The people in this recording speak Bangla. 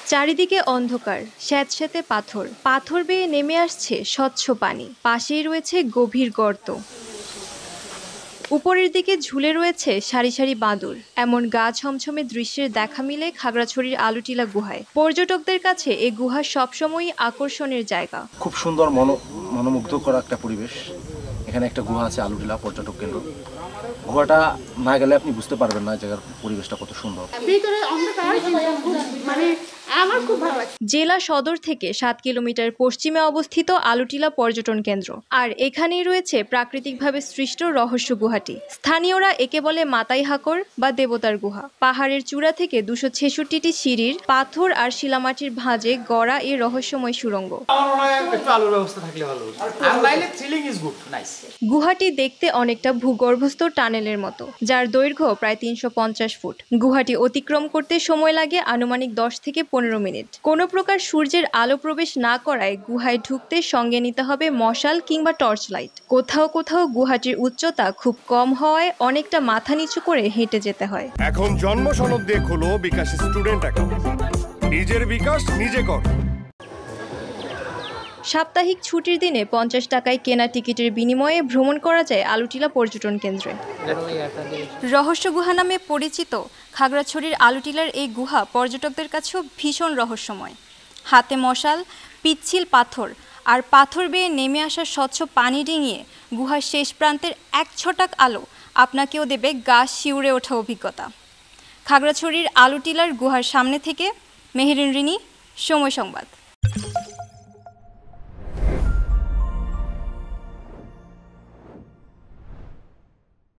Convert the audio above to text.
চারিদিকে অন্ধকার, স্যাঁতস্যাঁতে পাথর। পাথর বেয়ে নেমে আসছে স্বচ্ছ পানি। পাশেই রয়েছে গভীর গর্ত। উপরের দিকে ঝুলে রয়েছে সারি সারি বাঁদর। এমন গা ছমছমে দৃশ্যের দেখা মিলে খাগড়াছড়ির আলুটিলা গুহায়। পর্যটকদের কাছে এই গুহা সবসময়ই আকর্ষণের জায়গা। খুব সুন্দর মনোমুগ্ধকর একটা পরিবেশ। এখানে একটা গুহা আছে, আলুটিলা পর্যটক কেন্দ্র। গুহাটা না গেলে আপনি বুঝতে পারবেন না জায়গার পরিবেশটা কত সুন্দর। জেলা সদর থেকে ৭ কিলোমিটার পশ্চিমে অবস্থিত আলুটিলা পর্যটন কেন্দ্র। আর এখানেই রয়েছে প্রাকৃতিকভাবে সৃষ্ট রহস্য গুহাটি। স্থানীয়রা একে বলে মাতাই হাকর বা দেবতার গুহা। পাহাড়ের চূড়া থেকে ২৬৬টি সিঁড়ির পাথর আর শিলামাটির ভাঁজে গড়া এই রহস্যময় সুড়ঙ্গ। গুহাটি দেখতে অনেকটা ভূগর্ভস্থ টানেলের মতো, যার দৈর্ঘ্য প্রায় ৩৫০ ফুট। গুহাটি অতিক্রম করতে সময় লাগে আনুমানিক ১০ থেকে ১৫ মিনিট। কোনো প্রকার সূর্যের আলো প্রবেশ না করায় গুহায় ঢুকতে সঙ্গে নিতে হবে মশাল কিংবা টর্চ লাইট। কোথাও কোথাও গুহাটির উচ্চতা খুব কম হওয়ায় অনেকটা মাথা নিচু করে হেঁটে যেতে হয়। এখন জন্ম সনদ দিয়ে খোলো বিকাশ স্টুডেন্ট অ্যাকাউন্ট। নিজের বিকাশ নিজে কর। সাপ্তাহিক ছুটির দিনে ৫০ টাকায় কেনা টিকিটের বিনিময়ে ভ্রমণ করা যায় আলুটিলা পর্যটন কেন্দ্রে। রহস্য গুহা নামে পরিচিত খাগড়াছড়ির আলুটিলার এই গুহা পর্যটকদের কাছেও ভীষণ রহস্যময়। হাতে মশাল, পিচ্ছিল পাথর আর পাথর বেয়ে নেমে আসা স্বচ্ছ পানি ডিঙিয়ে গুহার শেষ প্রান্তের এক ছটাক আলো আপনাকেও দেবে গা শিউরে ওঠা অভিজ্ঞতা। খাগড়াছড়ির আলুটিলার গুহার সামনে থেকে মেহেরিন রিনি, সময় সংবাদ।